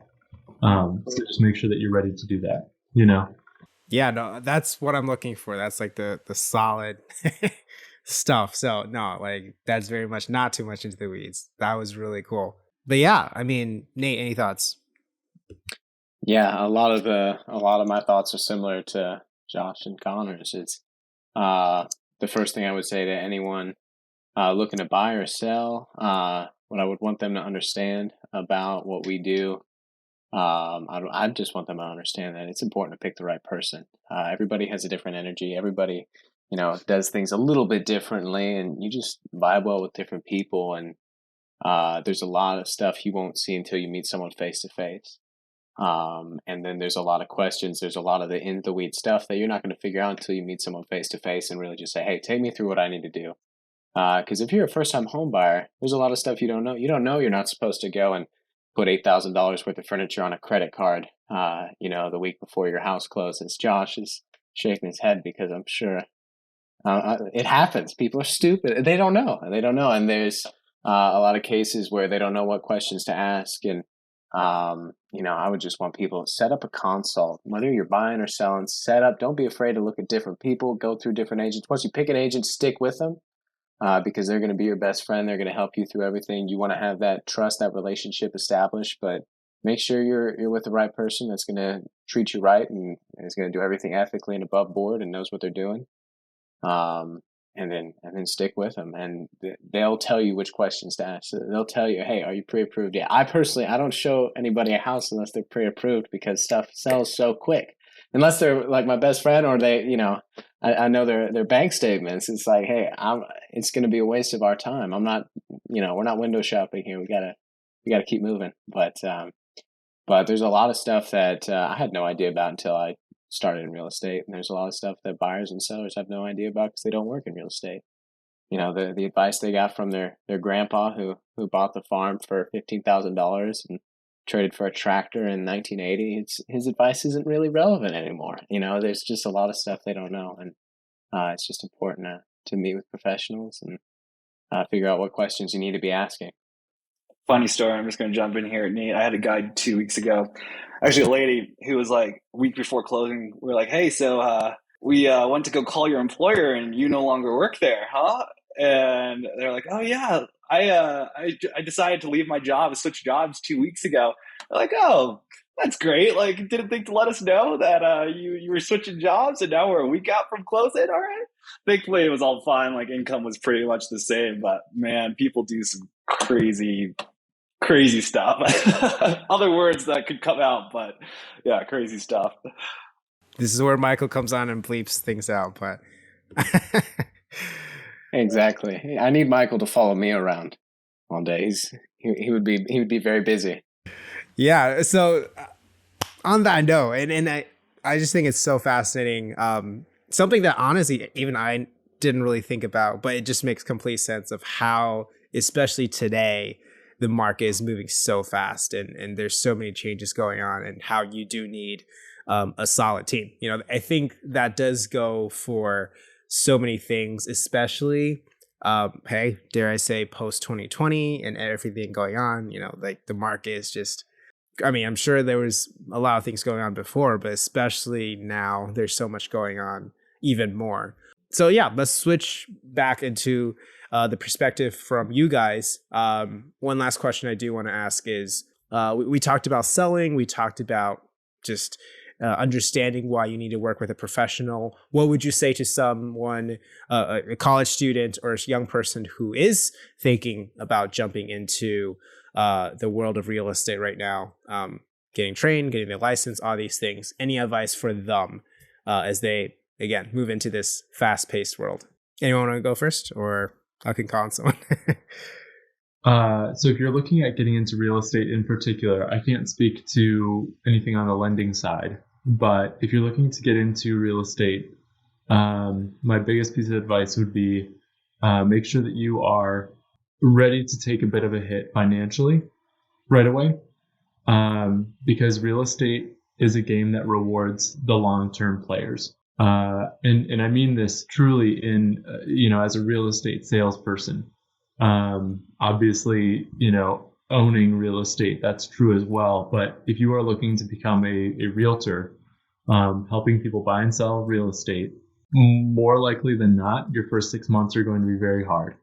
So just make sure that you're ready to do that, Yeah, no, that's what I'm looking for. That's like the solid stuff. So no, like, that's very much not too much into the weeds. That was really cool. But yeah, I mean, Nate, any thoughts? Yeah, a lot of my thoughts are similar to Josh and Connor's. It's the first thing I would say to anyone looking to buy or sell, what I would want them to understand about what we do. I just want them to understand that it's important to pick the right person. Everybody has a different energy. Everybody, does things a little bit differently, and you just vibe well with different people. And there's a lot of stuff you won't see until you meet someone face to face. And then there's a lot of questions. There's a lot of the in the weed stuff that you're not going to figure out until you meet someone face to face and really just say, hey, take me through what I need to do. Because if you're a first time home buyer, there's a lot of stuff you don't know. You don't know you're not supposed to go and put $8,000 worth of furniture on a credit card, the week before your house closes. Josh is shaking his head because I'm sure it happens. People are stupid. They don't know. And there's a lot of cases where they don't know what questions to ask. And, I would just want people to set up a consult, whether you're buying or selling, don't be afraid to look at different people, go through different agents. Once you pick an agent, stick with them. Because they're going to be your best friend. They're going to help you through everything. You want to have that trust, that relationship established, but make sure you're with the right person that's going to treat you right and is going to do everything ethically and above board and knows what they're doing. And then stick with them, and they'll tell you which questions to ask. So they'll tell you, hey, are you pre-approved? Yeah, I don't show anybody a house unless they're pre-approved, because stuff sells so quick. Unless they're like my best friend, or they, I know their bank statements. It's like, hey, it's going to be a waste of our time. I'm not, we're not window shopping here. We gotta keep moving. But there's a lot of stuff that I had no idea about until I started in real estate. And there's a lot of stuff that buyers and sellers have no idea about because they don't work in real estate. The advice they got from their grandpa who bought the farm for $15,000 and traded for a tractor in 1980. His advice isn't really relevant anymore. There's just a lot of stuff they don't know. And it's just important to meet with professionals and figure out what questions you need to be asking. Funny story. I'm just going to jump in here, Nate. I had a guy 2 weeks ago, actually a lady who was like a week before closing. We were like, hey, so we went to go call your employer and you no longer work there, huh? And they're like, oh yeah, I decided to leave my job, switch jobs 2 weeks ago. They're like, oh, that's great. Like, didn't think to let us know that you were switching jobs and now we're a week out from closing. All right. Thankfully it was all fine. Like, income was pretty much the same, but man, people do some crazy stuff. Other words that could come out, but yeah, crazy stuff. This is where Michael comes on and bleeps things out, but Exactly. I need Michael to follow me around all day. He would be very busy. Yeah. So on that note, and I just think it's so fascinating. Something that honestly, even I didn't really think about, but it just makes complete sense of how, especially today, the market is moving so fast and there's so many changes going on, and how you do need a solid team. I think that does go for so many things, especially hey, dare I say, post 2020 and everything going on, like the market is just, I mean, I'm sure there was a lot of things going on before, but especially now there's so much going on even more. So yeah, let's switch back into the perspective from you guys. One last question I do want to ask is, we talked about selling, we talked about just understanding why you need to work with a professional. What would you say to someone, a college student or a young person who is thinking about jumping into the world of real estate right now, getting trained, getting their license, all these things? Any advice for them as they, again, move into this fast-paced world? Anyone want to go first, or I can call on someone? So if you're looking at getting into real estate in particular, I can't speak to anything on the lending side, but if you're looking to get into real estate, my biggest piece of advice would be make sure that you are ready to take a bit of a hit financially right away, because real estate is a game that rewards the long-term players. And I mean this truly in, as a real estate salesperson. Obviously, owning real estate, that's true as well. But if you are looking to become a realtor, helping people buy and sell real estate, more likely than not, your first 6 months are going to be very hard.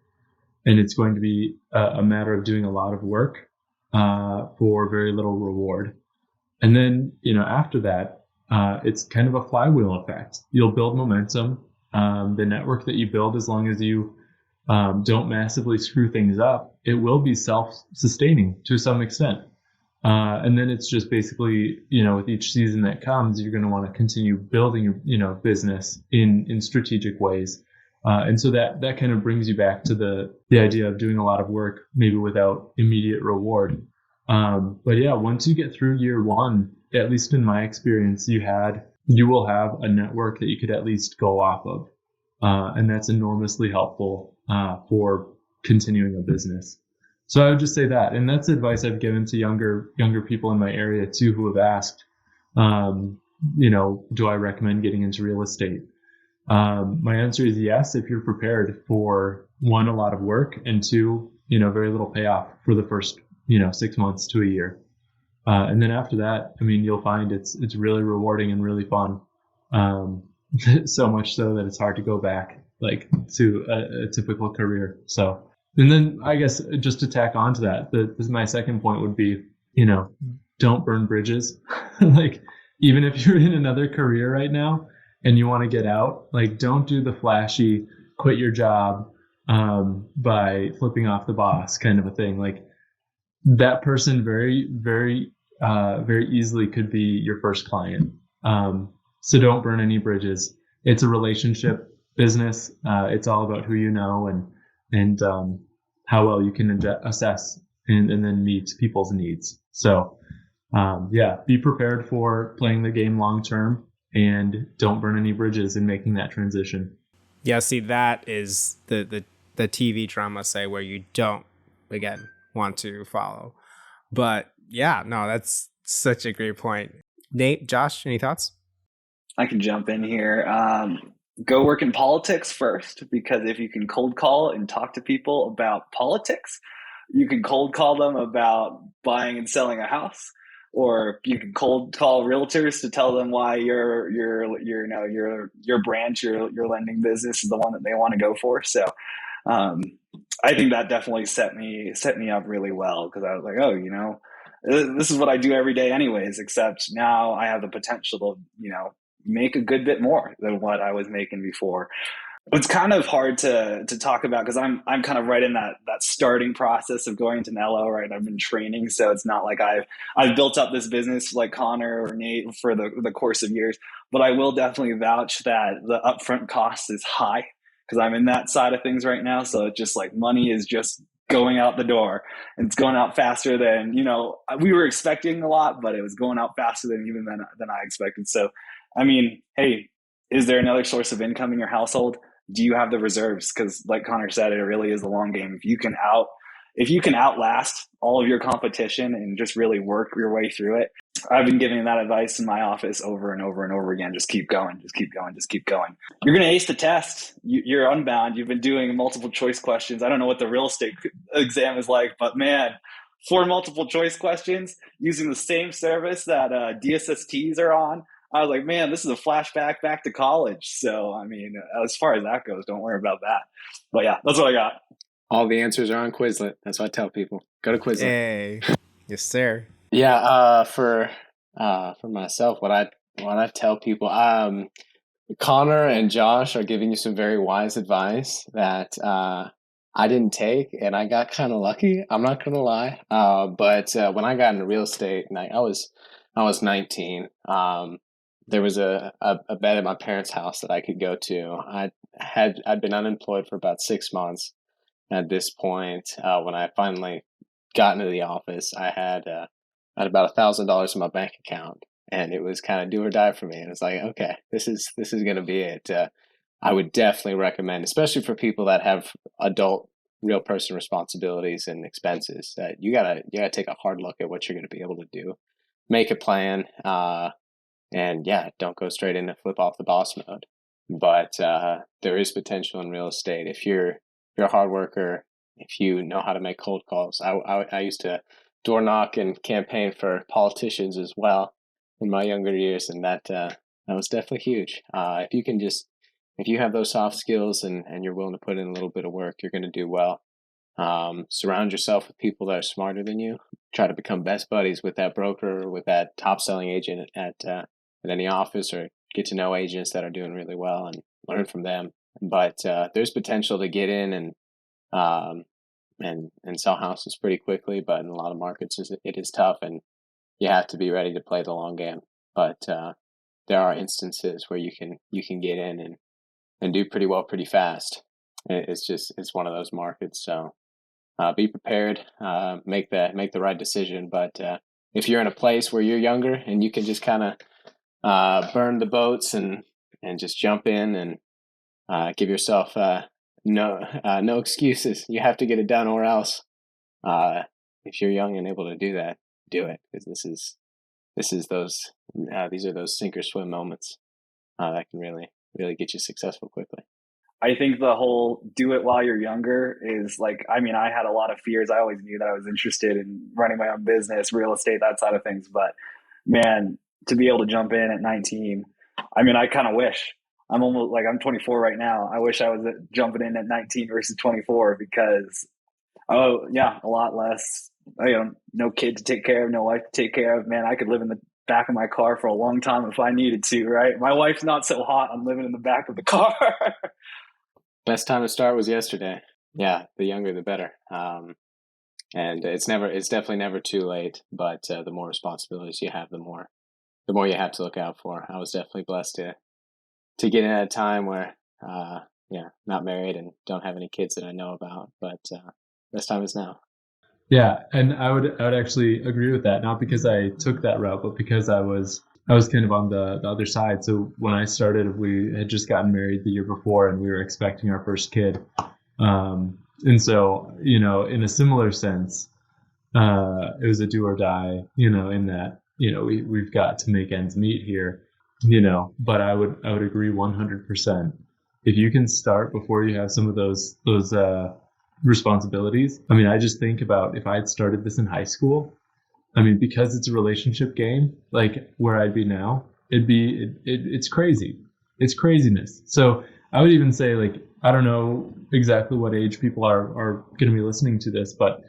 And it's going to be a matter of doing a lot of work for very little reward. And then, after that, it's kind of a flywheel effect. You'll build momentum. The network that you build, as long as you don't massively screw things up, it will be self-sustaining to some extent. And then it's just basically, with each season that comes, you're going to want to continue building your, business in strategic ways. And so that kind of brings you back to the idea of doing a lot of work, maybe without immediate reward. But yeah, once you get through year one, at least in my experience, you will have a network that you could at least go off of. And that's enormously helpful for continuing a business. So I would just say that, and that's advice I've given to younger people in my area too, who have asked, do I recommend getting into real estate? My answer is yes, if you're prepared for, one, a lot of work, and two, very little payoff for the first, 6 months to a year. And then after that, you'll find it's really rewarding and really fun. So much so that it's hard to go back to a typical career. So, and then I guess just to tack on to that, my second point would be, don't burn bridges. Even if you're in another career right now and you want to get out, don't do the flashy quit your job by flipping off the boss kind of a thing. That person very, very, very easily could be your first client. So don't burn any bridges. It's a relationship business. It's all about who you know and how well you can assess and then meet people's needs. So be prepared for playing the game long term, and don't burn any bridges in making that transition. Yeah, see, that is the TV drama say where you don't, again, want to follow. But yeah, no, that's such a great point. Nate, Josh, any thoughts? I can jump in here. Go work in politics first, because if you can cold call and talk to people about politics, you can cold call them about buying and selling a house, or you can cold call realtors to tell them why your branch, your lending business is the one that they want to go for. So I think that definitely set me up really well, because I was like, this is what I do every day anyways, except now I have the potential to, make a good bit more than what I was making before. It's kind of hard to talk about, because I'm kind of right in that starting process of going into an LO, right? I've been training, so it's not like I've built up this business like Connor or Nate for the course of years. But I will definitely vouch that the upfront cost is high, because I'm in that side of things right now. So it's just money is just going out the door, and it's going out faster than, we were expecting a lot, but it was going out faster than I expected. So, hey, is there another source of income in your household? Do you have the reserves? Because like Connor said, it really is the long game. If you can outlast all of your competition and just really work your way through it, I've been giving that advice in my office over and over and over again. Just keep going, just keep going, just keep going. You're going to ace the test. You're Unbound. You've been doing multiple choice questions. I don't know what the real estate exam is like, but man, 4 multiple choice questions using the same service that DSSTs are on. I was like, man, this is a flashback back to college. So, I mean, as far as that goes, don't worry about that. But yeah, that's what I got. All the answers are on Quizlet. That's what I tell people. Go to Quizlet. Hey, yes, sir. Yeah. For myself, what I tell people, Connor and Josh are giving you some very wise advice that I didn't take, and I got kind of lucky. I'm not gonna lie. But when I got into real estate, and I was 19. There was a bed at my parents' house that I could go to. I'd been unemployed for about 6 months at this point. When I finally got into the office, I had about $1,000 in my bank account, and it was kind of do or die for me. And it's like, okay, this is going to be it. I would definitely recommend, especially for people that have adult real person responsibilities and expenses, that you gotta take a hard look at what you're going to be able to do, make a plan. And yeah, don't go straight into flip off the boss mode. But there is potential in real estate if you're a hard worker, if you know how to make cold calls. I used to door knock and campaign for politicians as well in my younger years, and that was definitely huge. If you have those soft skills and you're willing to put in a little bit of work, you're going to do well. Surround yourself with people that are smarter than you. Try to become best buddies with that broker or with that top selling agent at any office, or get to know agents that are doing really well and learn from them. But there's potential to get in and sell houses pretty quickly. But in a lot of markets, it is tough, and you have to be ready to play the long game. But there are instances where you can get in and do pretty well pretty fast. It's one of those markets. So be prepared, make the right decision. But if you're in a place where you're younger and you can just kind of burn the boats and just jump in and give yourself no excuses. You have to get it done, or else. If you're young and able to do that, do it, because these are those sink or swim moments that can really get you successful quickly. I think the whole do it while you're younger is like, I mean, I had a lot of fears. I always knew that I was interested in running my own business, real estate, that side of things. But man, to be able to jump in at 19, I mean, I kind of wish. I'm 24 right now. I wish I was jumping in at 19 versus 24 because, a lot less, no kid to take care of, no wife to take care of. Man, I could live in the back of my car for a long time if I needed to, right? My wife's not so hot. I'm living in the back of the car. Best time to start was yesterday. Yeah, the younger the better. And it's definitely never too late. But the more responsibilities you have, the more you have to look out for. I was definitely blessed to get in at a time where, not married and don't have any kids that I know about. But best time is now. Yeah, and I would actually agree with that. Not because I took that route, but because I was kind of on the other side. So when I started, we had just gotten married the year before, and we were expecting our first kid. And so, in a similar sense, it was a do or die, in that, we've got to make ends meet here, but I would agree 100%. If you can start before you have some of those responsibilities. I mean, I just think about if I had started this in high school, I mean, because it's a relationship game, like where I'd be now, it's crazy. It's craziness. So I would even say, like, I don't know exactly what age people are going to be listening to this, but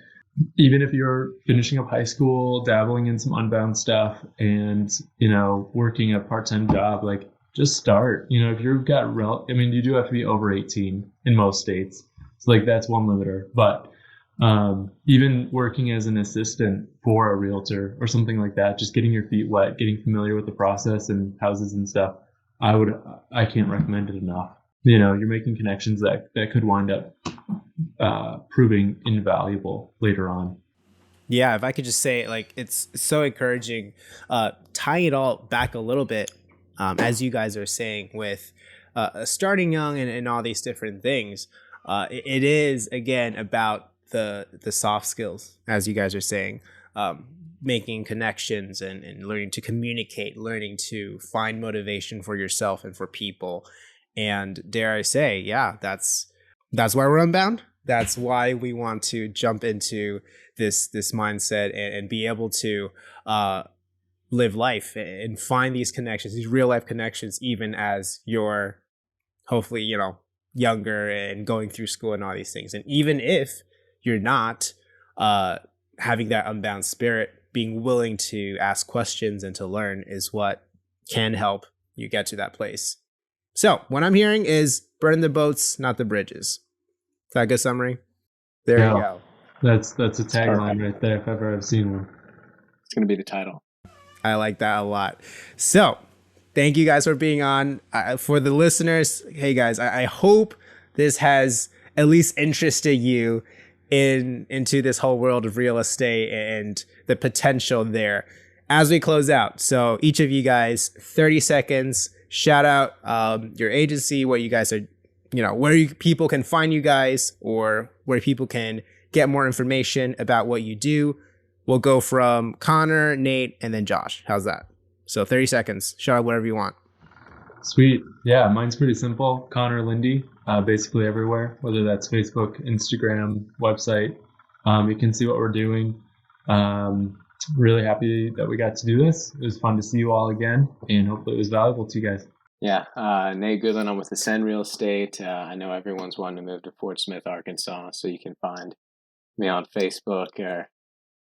even if you're finishing up high school, dabbling in some Unbound stuff and, working a part-time job, like just start, if you've got, you do have to be over 18 in most states. So like that's one limiter, but even working as an assistant for a realtor or something like that, just getting your feet wet, getting familiar with the process and houses and stuff, I can't recommend it enough. You're making connections that could wind up proving invaluable later on. Yeah, if I could just say, like, it's so encouraging, tying it all back a little bit, as you guys are saying, with starting young and all these different things. It is, again, about the soft skills, as you guys are saying. making connections and learning to communicate, learning to find motivation for yourself and for people. And dare I say, yeah, that's why we're Unbound. That's why we want to jump into this mindset and be able to live life and find these connections, these real life connections, even as you're hopefully, younger and going through school and all these things. And even if you're not having that unbound spirit, being willing to ask questions and to learn is what can help you get to that place. So what I'm hearing is burn the boats, not the bridges. Is that a good summary? There you go. That's a tagline right there if ever I've seen one. It's going to be the title. I like that a lot. So thank you guys for being on. For the listeners, hey guys, I hope this has at least interested you into this whole world of real estate and the potential there as we close out. So each of you guys, 30 seconds, shout out your agency, what you guys are, where people can find you guys or where people can get more information about what you do. We'll go from Connor, Nate, and then Josh. How's that? So 30 seconds. Shout out whatever you want. Sweet. Yeah, mine's pretty simple. Connor Linde, basically everywhere, whether that's Facebook, Instagram, website. You can see what we're doing. Really happy that we got to do this. It was fun to see you all again, and hopefully it was valuable to you guys. Yeah, Nate Goodlin. I'm with Ascend Real Estate. I know everyone's wanting to move to Fort Smith, Arkansas, so you can find me on Facebook or,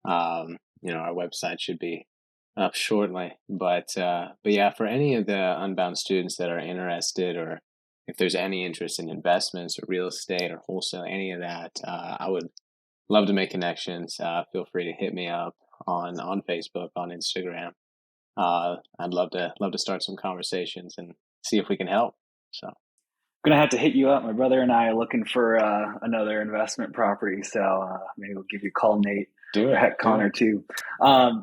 our website should be up shortly. But yeah, for any of the Unbound students that are interested, or if there's any interest in investments or real estate or wholesale, any of that, I would love to make connections. Feel free to hit me up on Facebook, on Instagram. I'd love to start some conversations and see if we can help. So I'm gonna have to hit you up. My brother and I are looking for another investment property, so maybe we'll give you a call, Nate. Do it. Heck, Connor too.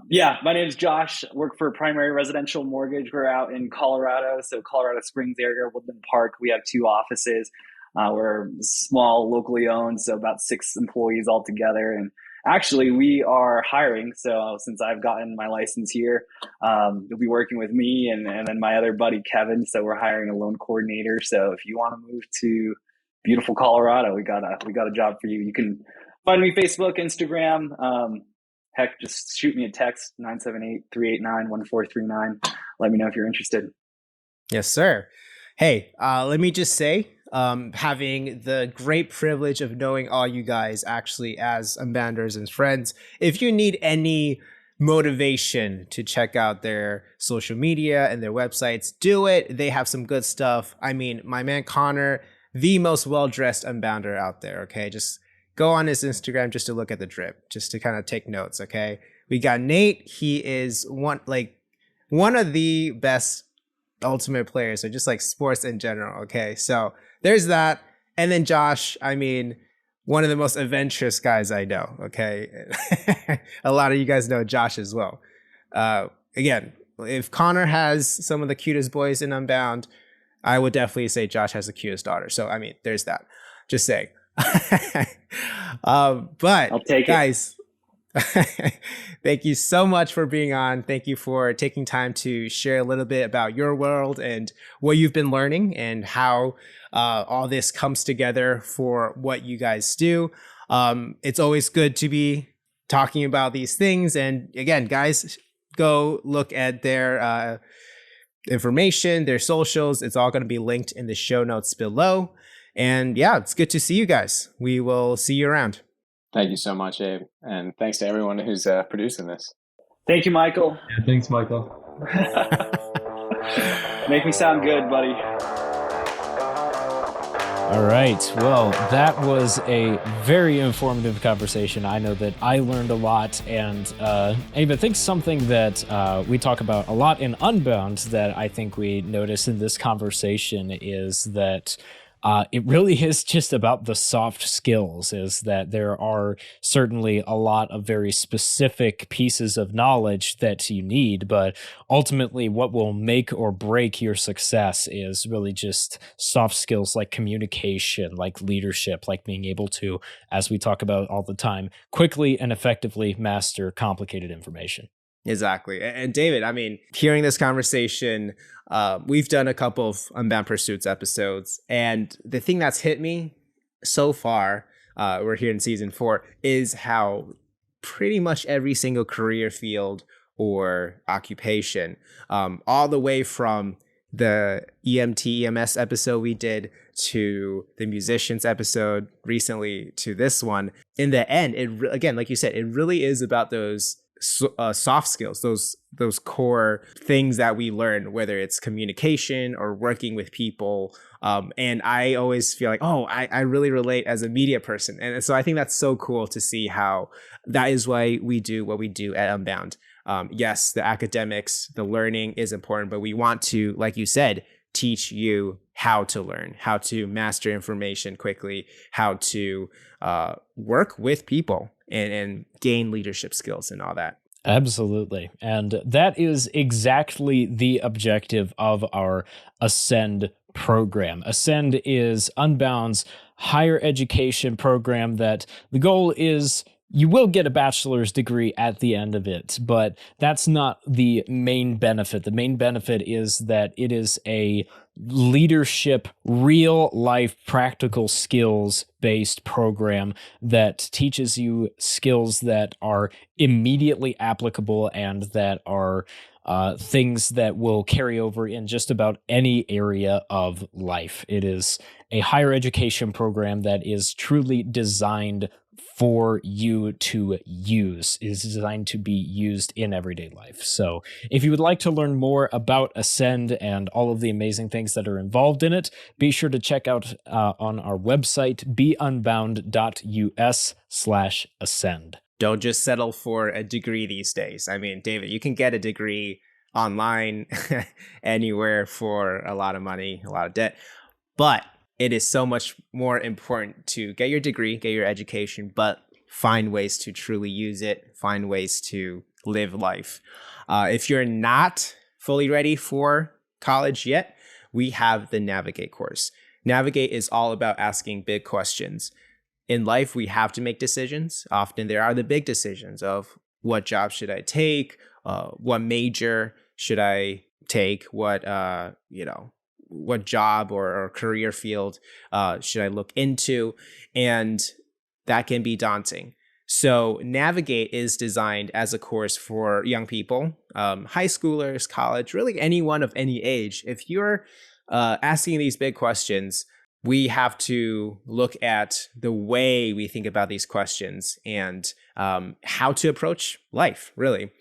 Yeah, my name is Josh. Work for Primary Residential Mortgage. We're out in Colorado, so Colorado Springs area, Woodland Park. We have 2 offices. We're small, locally owned, so about 6 employees altogether. And actually, we are hiring. So since I've gotten my license here, you'll be working with me and then my other buddy, Kevin. So we're hiring a loan coordinator. So if you want to move to beautiful Colorado, we got a job for you. You can find me Facebook, Instagram. Heck, just shoot me a text, 978-389-1439. Let me know if you're interested. Yes, sir. Hey, let me just say, having the great privilege of knowing all you guys actually as Unbounders and friends, if you need any motivation to check out their social media and their websites, do it. They have some good stuff. I mean, my man Connor, the most well-dressed Unbounder out there, okay? Just go on his Instagram just to look at the drip, just to kind of take notes, okay? We got Nate. He is one of the best ultimate players, or just like sports in general, okay? So there's that. And then Josh, I mean, one of the most adventurous guys I know, okay? A lot of you guys know Josh as well. Again, if Connor has some of the cutest boys in Unbound, I would definitely say Josh has the cutest daughter. So, I mean, there's that. Just saying. But I'll take guys, thank you so much for being on. Thank you for taking time to share a little bit about your world and what you've been learning and how all this comes together for what you guys do. It's always good to be talking about these things. And again, guys, go look at their information, their socials. It's all going to be linked in the show notes below. And yeah, it's good to see you guys. We will see you around. Thank you so much, Abe. And thanks to everyone who's producing this. Thank you, Michael. Yeah, thanks, Michael. Make me sound good, buddy. All right. Well, that was a very informative conversation. I know that I learned a lot, and I even think something that we talk about a lot in Unbound that I think we notice in this conversation is that it really is just about the soft skills, is that there are certainly a lot of very specific pieces of knowledge that you need, but ultimately what will make or break your success is really just soft skills like communication, like leadership, like being able to, as we talk about all the time, quickly and effectively master complicated information. Exactly. And David, I mean, hearing this conversation, we've done a couple of Unbound Pursuits episodes, and the thing that's hit me so far, we're here in season 4, is how pretty much every single career field or occupation, all the way from the EMT EMS episode we did to the musicians episode recently to this one, in the end, again, like you said, it really is about those soft skills, those core things that we learn, whether it's communication or working with people. And I always feel like, I really relate as a media person. And so I think that's so cool to see how that is why we do what we do at Unbound. Yes, the academics, the learning is important, but we want to, like you said, teach you how to learn, how to master information quickly, how to work with people and gain leadership skills and all that. Absolutely. And that is exactly the objective of our Ascend program. Ascend is Unbound's higher education program that the goal is you will get a bachelor's degree at the end of it, but that's not the main benefit. The main benefit is that it is a leadership, real life, practical skills based program that teaches you skills that are immediately applicable and that are things that will carry over in just about any area of life. It is a higher education program that is truly designed for you to use, is designed to be used in everyday life. So if you would like to learn more about Ascend and all of the amazing things that are involved in it, be sure to check out on our website, beunbound.us/ascend. Don't just settle for a degree these days. I mean, David, you can get a degree online anywhere for a lot of money, a lot of debt, but it is so much more important to get your degree, get your education, but find ways to truly use it, find ways to live life. If you're not fully ready for college yet, we have the Navigate course. Navigate is all about asking big questions. In life, we have to make decisions. Often there are the big decisions of what job should I take, what major should I take, what job or career field should I look into? And that can be daunting. So Navigate is designed as a course for young people, high schoolers, college, really anyone of any age. If you're asking these big questions, we have to look at the way we think about these questions and how to approach life, really.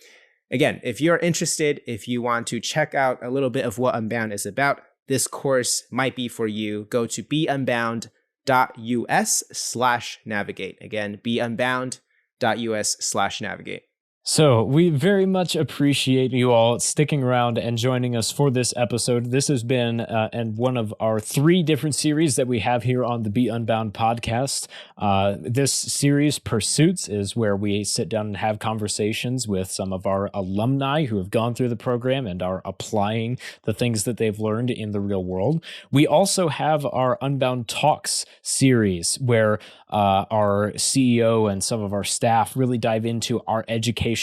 Again, if you're interested, if you want to check out a little bit of what Unbound is about, this course might be for you. Go to beunbound.us/navigate. Again, beunbound.us/navigate. So we very much appreciate you all sticking around and joining us for this episode. This has been and one of our 3 different series that we have here on the Be Unbound podcast. This series, Pursuits, is where we sit down and have conversations with some of our alumni who have gone through the program and are applying the things that they've learned in the real world. We also have our Unbound Talks series where our CEO and some of our staff really dive into our educational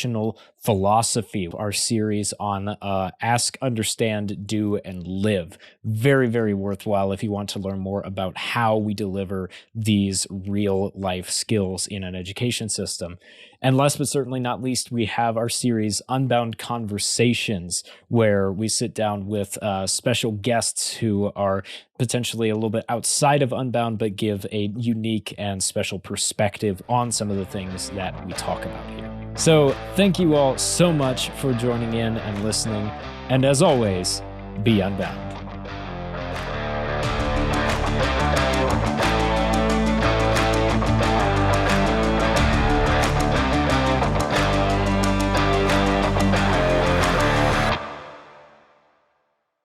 philosophy, our series on Ask, Understand, Do, and Live. Very, very worthwhile if you want to learn more about how we deliver these real life skills in an education system. And last but certainly not least, we have our series Unbound Conversations, where we sit down with special guests who are potentially a little bit outside of Unbound, but give a unique and special perspective on some of the things that we talk about here. So thank you all so much for joining in and listening. And as always, be unbound.